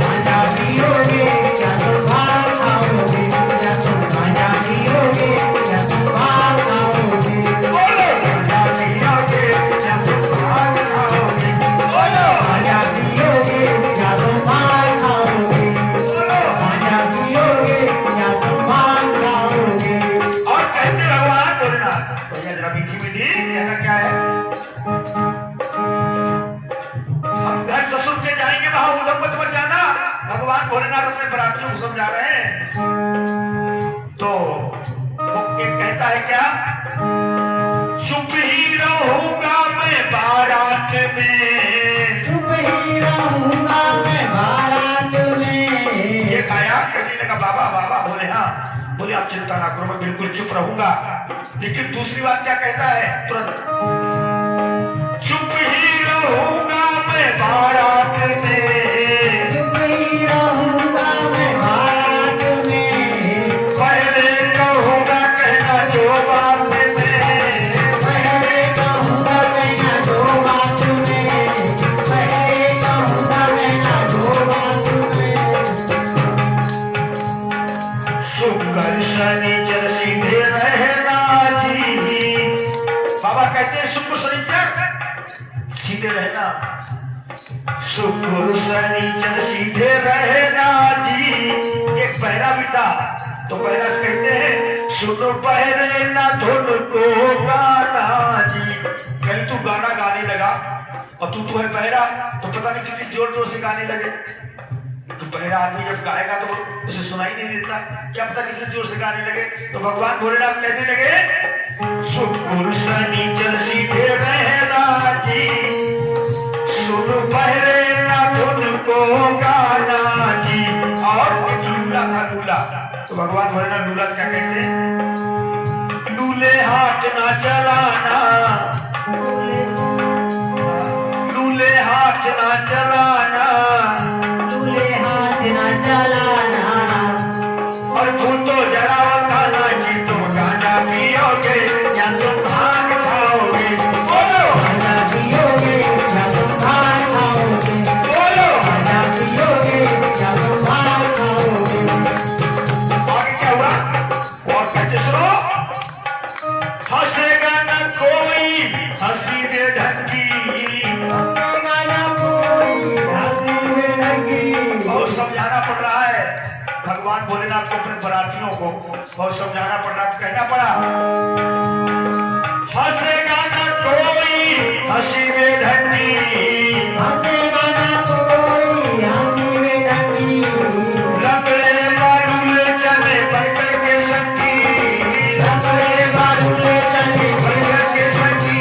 गांजा पियोगे या तुम भांग खाओगे, या तुम गांजा पियोगे या तुम भांग खाओगे। बोलो गांजा पियोगे या तुम भांग खाओगे, बोलो गांजा पियोगे या तुम भांग खाओगे, बोलो। गांजा पियोगे या तुम भांग खाओगे। और कैसे भगवान बोलना तो ये जरा मीठी मीठी कहना क्या है, हम घर ससुर के जाएंगे वहां उधम मत मचाना, भगवान भोलेनाथ अपने बरातियों को समझा रहे हैं। तो वो एक कहता है क्या, चुप ही रहूंगा मैं बारात में, चुप ही रहूंगा मैं बारात में। ये गाया कहने लगा बाबा बाबा बोले हाँ, बोले आप चिंता ना करो मैं बिल्कुल चुप रहूंगा। लेकिन दूसरी बात क्या कहता है तुरंत, चुप ही रहूंगा मैं बारात में, चुप ही रहूंगा मैं बारात में। पहले कहूंगा कहना जो बात में, पहले कहूंगा कहना दो बात में, पहले कहूंगा कहना दो बात में। शुक्र शनिचर सीधे रहना जी, बाबा कहते हैं शुक्र शनिचर सीधे रहना, शुक्र शनिचर सीधे रहना जी। एक पहरा भी था तो पहरा से कहते हैं सुनो पहरे ना धुन को गाना जी। कहीं तू गाना गाने लगा और तू है पहरा तो पता नहीं कितनी जोर जोर से गाने लगे, तो पहला आदमी जब गाएगा तो उसे सुनाई नहीं देता, क्या पता कितने जोर से गाने लगे। तो भगवान भोलेनाथ कहने लगे शुक्र शनिचर सीधे रहना जी, सुन पहले ना धुन को गाना जी। और एक लूला था लूला, तो भगवान भोलेनाथ लूला से क्या कहते हैं, लूले हाथ ना चलाना, लूले हाथ ना चलाना, लूले हाथ न चलाना। और तुम तो जरा बताना कि तुम गांजा पियोगे या तुम भांग खाओगे, बोलो गांजा पियोगे या तुम भांग खाओगे, बोलो। गांजा पियोगे या तुम भांग खाओगे। आगे क्या हुआ और कैसे सुनो, हंसेगा न कोई हंसी दे ढंगी, हंसेगा न कोई हंसी में ढंगी। बहुत समझाना पड़ रहा है भगवान भोलेनाथ को, अपने बरातियों को बहुत समझाना पड़ रहा, कहना पड़ा हंसेगा न कोई हंसी में ढंगी, हंसेगा न कोई हंसी में ढंगी। लकड़े बालूले चले बनकर के संगी, लकड़े बालूले चले बनकर के संगी।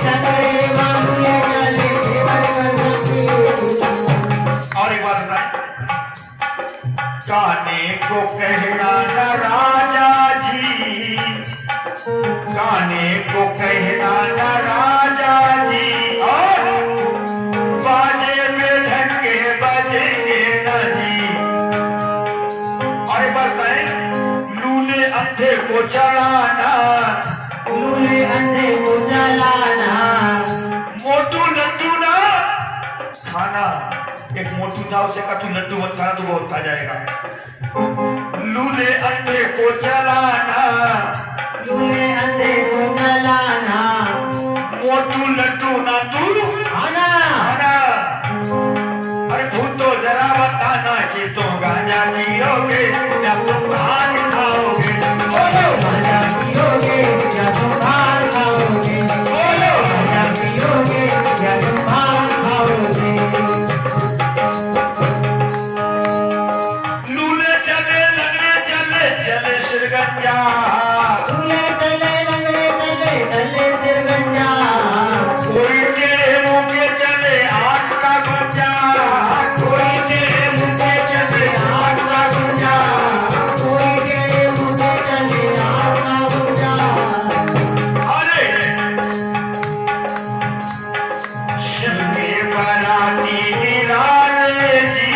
लकड़े बालूले चले बनकर संगी। और एक बात बताएं, गाने को कहना न राजा जी, गाने को कहना न राजा जी, और बाजे में ढंके बजेंगे न जी। और एक बात बताएं, लूले अंधे को चलाना, लूले अंधे को जलाना। मोटू लड्डू ना खाना, एक मोटू था उसे कहा तू लड्डू मत खाना, तू बहुत खा जाएगा। लूले अंधे को जलाना, लूले अंधे को जलाना। मोटू लड्डू ना तू खाना। खाना। अरे भूतो जरा बताना कि तुम गांजा पियोगे या तुम भांग खाओगे, बोलो गांजा पियोगे या तुम भांग खाओगे, बोलो। गांजा पियोगे या तुम भांग खाओगे। लूले चले लगने चले चले सिरगंजा, लूले चले लंगड़े चले चले सिरगंजा। कोई तेरे बराती निराले जी,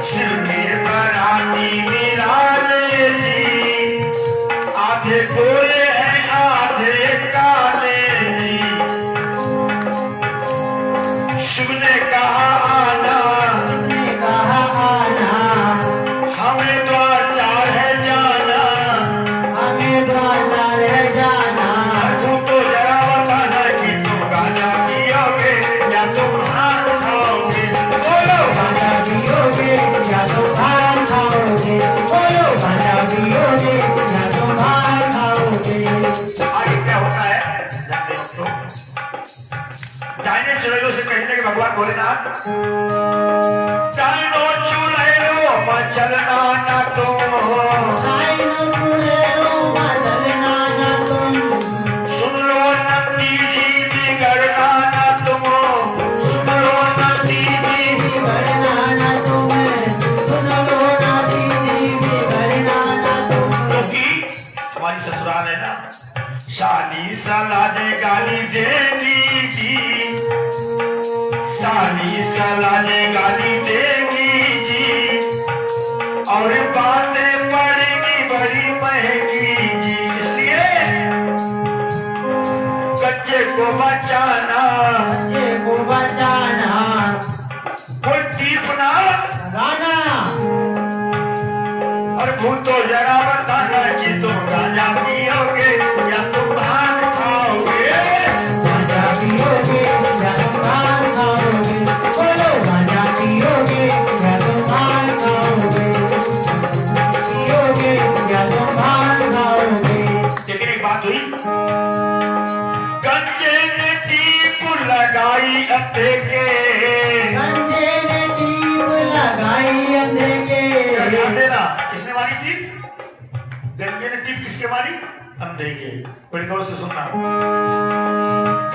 शिव के बराती निराले जी, आधे गोरे हैं आधे काले जी। शिव ने कहा आना, हमें द्वार है जाना, तू तो जरा बताना कि तुम गाना पियोगे या तुम भांग खाओगे। बोलो आगे क्या होता है जानते हो तो? डाइनो चुड़ैलों से कहने के भगवान भोलेनाथ, डाइनो चुड़ैलों चलना ना तुम, सुन लो नंदी जी बिगड़ना ना तुम, सुन लो नंदी जी क्योंकि हमारी ससुराल है ना, शादी सलाजे गाली देगी जी, शादी सलाजे गाली देगी जी, और बातें पड़ेगी बड़ी महंगी जी। इसलिए कच्चे को बचाना, कोई टीपना और भूतो जरा बताना कि तुम गांजा पियोगे या तुम भांग खाओगे। लेकिन एक बात हुई, गंजे ने टीप लगाई अते के, ध्यान देना, किसने मारी टीप? गंजे ने टीप किसके मारी? अंधे के। बड़ी गौर से सुनना,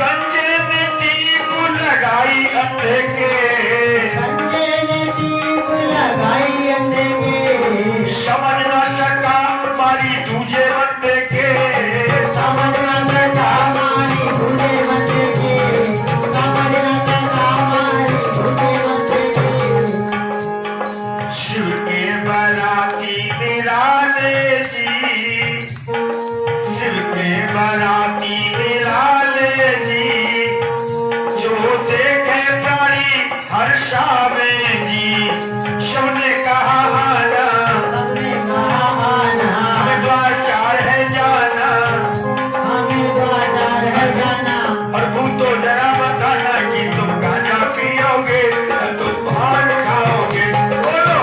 गंजे ने टीप लगाई अंधे के, समझ न सका मारी दूजे बंदे के, शिव के बराती निराले जी, शिव के बराती निराले जी, जो देखे प्राणी हर्षावे जी। शिव ने कहा आना, हमें द्वार चार है जाना, और भूतो जरा बताना कि तुम गांजा पियोगे या तुम भांग खाओगे। बोलो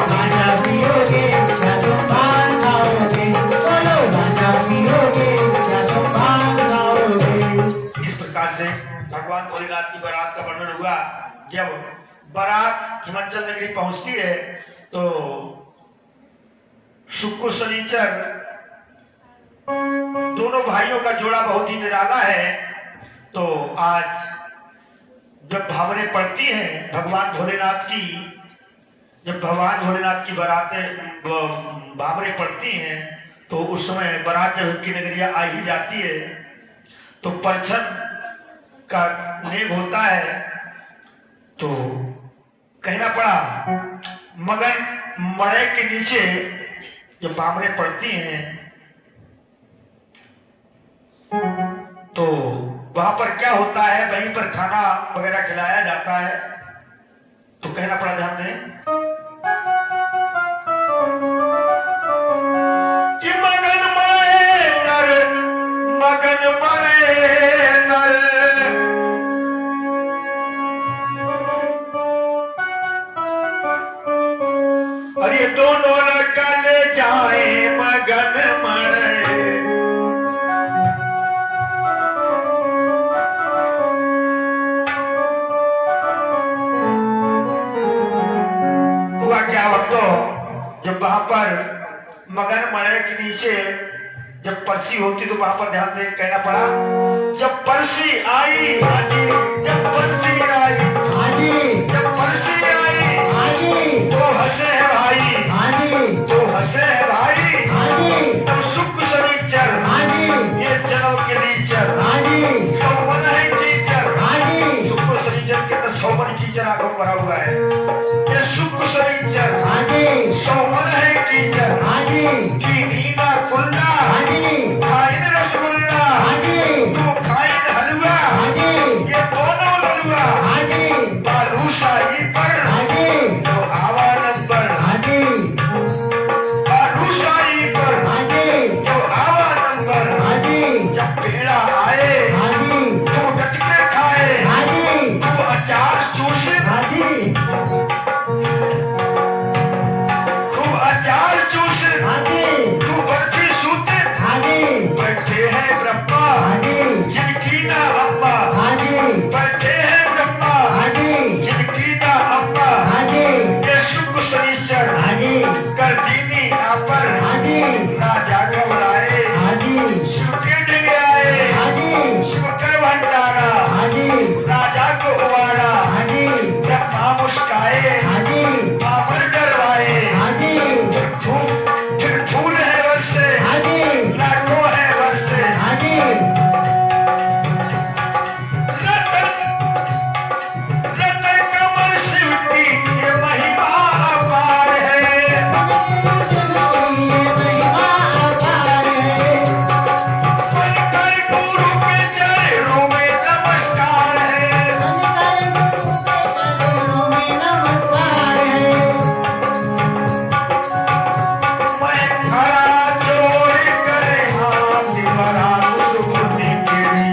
इस प्रकार से भगवान भोलेनाथ की बारात का वर्णन हुआ। जब बारात हिमाचल नगरी पहुंचती है तो शुक्र शनिचर दोनों भाइयों का जोड़ा बहुत ही निराला है। तो आज जब भावरें पड़ती हैं भगवान भोलेनाथ की, जब भगवान भोलेनाथ की बारातें भावरें पड़ती हैं तो उस समय बारात जब उनकी नगरिया आ ही जाती है तो परछन का नेग होता है। तो कहना पड़ा मगन मड़े के नीचे जब भावरें पड़ती हैं तो वहां पर क्या होता है, वहीं पर खाना वगैरह खिलाया जाता है। तो कहना पड़ा ध्यान दें कि मगन मरे नर, मगन मरे नर, और ये दोनों निकले जाए मगन मरे। जब वहां पर मगन मड़े के नीचे जब परसी होती तो वहां पर ध्यान दे कहना पड़ा जब परसी आई हाजी, जब परसी आई हाजी, जब परसी आई हाजी, तो हंसे है भाई हाजी, तो हंसे है भाई हाजी, तब सुख शनिचर हाजी, ये जन्म के नीचर हाजी, सब मन है टीचर हाजी, सुख शनिचर पानी कीचड़ आंखों भरा हुआ है। ये सुख शरीचर हाँ जी सौमन है कीचड़ हाँ जी की नीना कुल्ला हाँ जी खाइन रसगुल्ला हाँ जी तुम खाइन हलवा हाँ जी ये दोनों ललुआ हाँ जी बालूशाही पर हाँ जी जो आवा नंबर हाँ जी बालूशाही पर हाँ जी जो आवा नंबर हाँ जी जब पेड़ा आए हाँ जी तुम डटके खाए हाँ जी तुम अचार चूसे हाँ जी तुम अचार चूसे हाँ जी तुम बर्फी सूते हाँ जी बैठे हैं ब्रह्मा हाँ जी जिनकी ना अम्मा हाँ जी बैठे हैं ब्रह्मा हाँ जी जिनकी ना अम्मा हाँ जी ये शुक्र शनिचर हाँ जी कर दीनी पर हाँ जी ना जागो लाए हाँ जी शिव के डिगे आए हाँ जी शिव कर भंडारा हाँ जी राजा को उबारा हाँ जी ब्रह्मा मुस्काए हाँ जी मामल डरवाए हाँ जी फिर फूल है वर्षे हाँ जी लाखों है वर्षे हाँ जी रतन कमल शिव की ये महिमा अपार है मन कर गुरु के चरणों में नमस्कार है मैं खड़ा जोड़ कर हाथ बड़ा सुखनी तेरी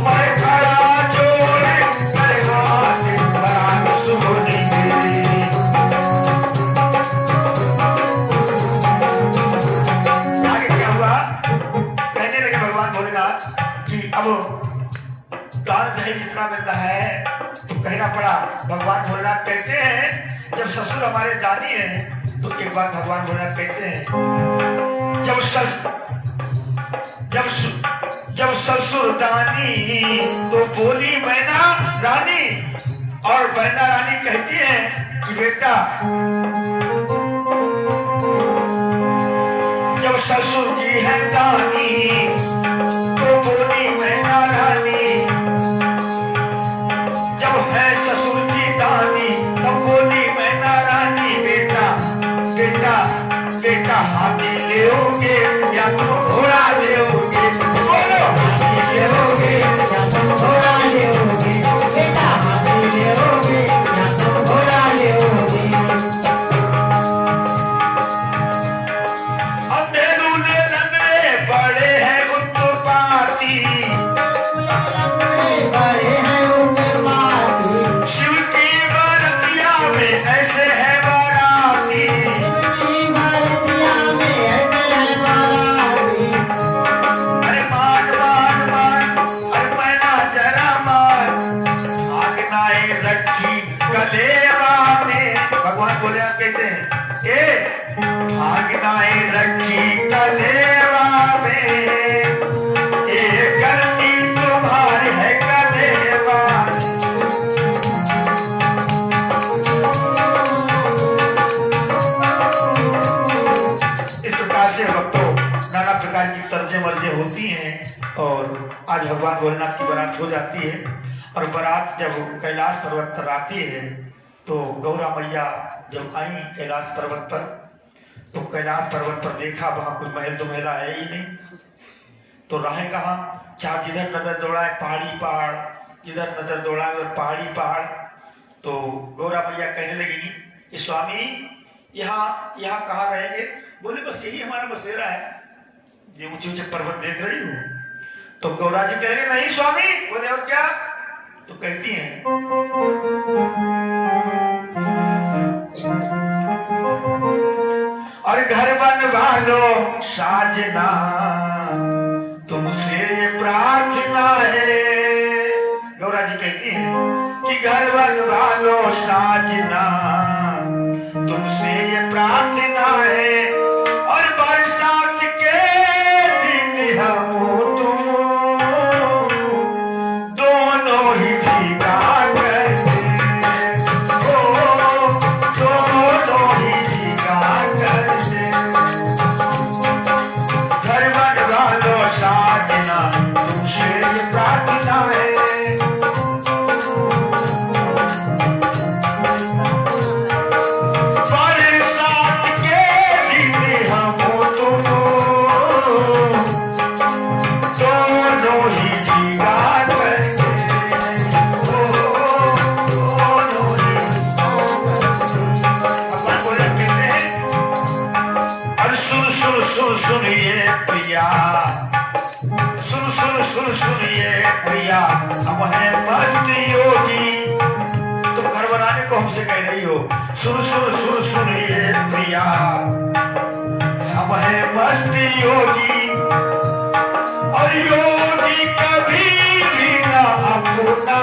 मैं खड़ा जोड़ कर हाथ बड़ा सुखनी तेरी आगे क्या हुआ कहने लगे भगवान भोलेनाथ कि अब दान दहेज जितना मिलता है तो कहना पड़ा। भगवान भोलेनाथ कहते हैं जब ससुर हमारे दानी हैं तो एक बार भगवान भोलेनाथ कहते हैं जब ससुर दानी तो बोली मैना रानी और मैना रानी कहती है कि बेटा जब ससुर जी है दानी तो बोली मैना रानी जब है ससुर जी दानी तो बोली मैना रानी बेटा बेटा बेटा हाथी लेओगे या तुम घोड़ा लेओगे बोलो हाथी लेओगे या तुम घोड़ा लेओगे बेटा हाथी लेओगे या तुम घोड़ा लेओगे अंधेरू ने नन्हे बड़े हैं उत्पाती बड़े हैं उनके माती शिव की बरतिया में ऐसे है बाराती भारतिया में ऐसे है बाराती अरे मान मान मान अरे मैना जरा मान आग नाई रखी कलेवा में भगवान बोले आप कहते हैं ए आग नाई रखी कलेवा में ये गलती तुम्हारी है कलेवा इस प्रकार से भक्तों नाना प्रकार की तर्जे मर्जे होती हैं और आज भगवान भोलेनाथ की बारात हो जाती है और बारात जब कैलाश पर्वत पर आती है तो गौरा मैया जब आई कैलाश पर्वत पर तो कैलाश पर्वत पर देखा वहां कोई महल तो महला है ही नहीं तो राहें कहाँ चार जिधर नजर दौड़ाए पहाड़ी पहाड़ जिधर नजर दौड़ाए उधर पहाड़ी पहाड़ तो गौरा मैया कहने लगी कि स्वामी यहाँ यहाँ कहाँ रहेंगे बोले बस यही हमारा बसेरा है ये ऊंचे ऊंचे पर्वत देख रही हूँ तो गौरा जी कह रहे नहीं स्वामी बोले और क्या तो कहती हैं और घर बनवा लो साजना तुमसे ये प्रार्थना है गौरा जी कहती हैं कि घर बनवा लो साजना तुमसे ये प्रार्थना है और बरसात के दिन हम तुम दोनों ही भीगा करते ओ दोनों ही भीगा करते घर बनवा लो साजना तुमसे ये प्रार्थना है प्रिया हम हैं मस्त योगी। तुम घर बनाने को हमसे कह रही हो, सुन सुन सुन सुन ये प्रिया हम हैं मस्त योगी। और योगी कभी भी ना अपना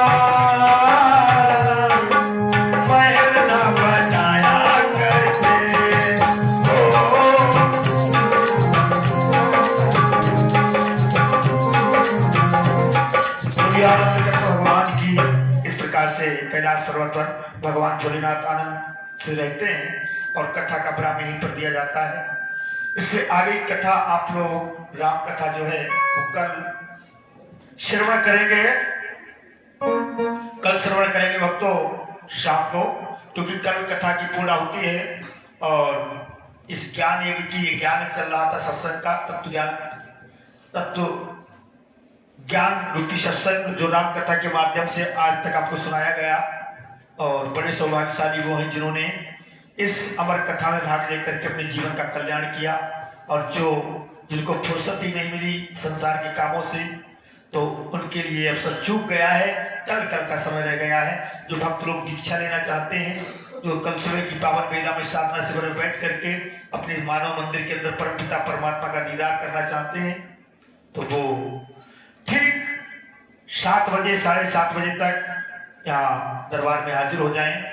महल ना बनाया करते। भगवान की इस प्रकार से कैलाश पर्वत पर भगवान भोलेनाथ आनंद से रहते हैं और कथा का विराम यहीं पर दिया जाता है। इससे आगे कथा आप लोग राम कथा जो है वो कल श्रवण करेंगे, भक्तों शाम को, क्योंकि कल कथा की पूर्ण होती है। और इस ज्ञान यज्ञ की ज्ञान चल रहा था सत्संग का, तत्व ज्ञान रूपी सत्संग जो राम कथा के माध्यम से आज तक आपको सुनाया गया। और बड़े सौभाग्यशाली वो हैं जिन्होंने इस अमर कथा में भाग लेकर के अपने जीवन का कल्याण किया। और जिनको फुर्सत ही नहीं मिली संसार के कामों से, तो उनके लिए अवसर चूक गया है, कल का समय रह गया है। जो भक्त लोग दीक्षा लेना चाहते हैं, जो कल सुबह की पावन बेला में साधना शिविर में बैठ करके अपने मानव मंदिर के अंदर परमपिता परमात्मा का दीदार करना चाहते हैं, तो वो ठीक 7 बजे 7:30 बजे तक यहाँ दरबार में हाजिर हो जाएं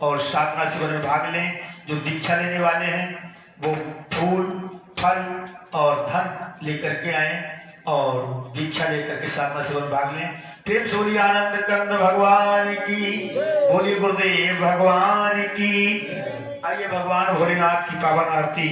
और साधना शिविर में भाग लें। जो दीक्षा लेने वाले हैं वो फूल फल और धन लेकर के आए और दीक्षा लेकर के साधना शिविर में भाग लें। प्रेम से बोलिए आनंद कंद भगवान की, बोलिए गुरुदेव भगवान की। आइए भगवान भोलेनाथ की पावन आरती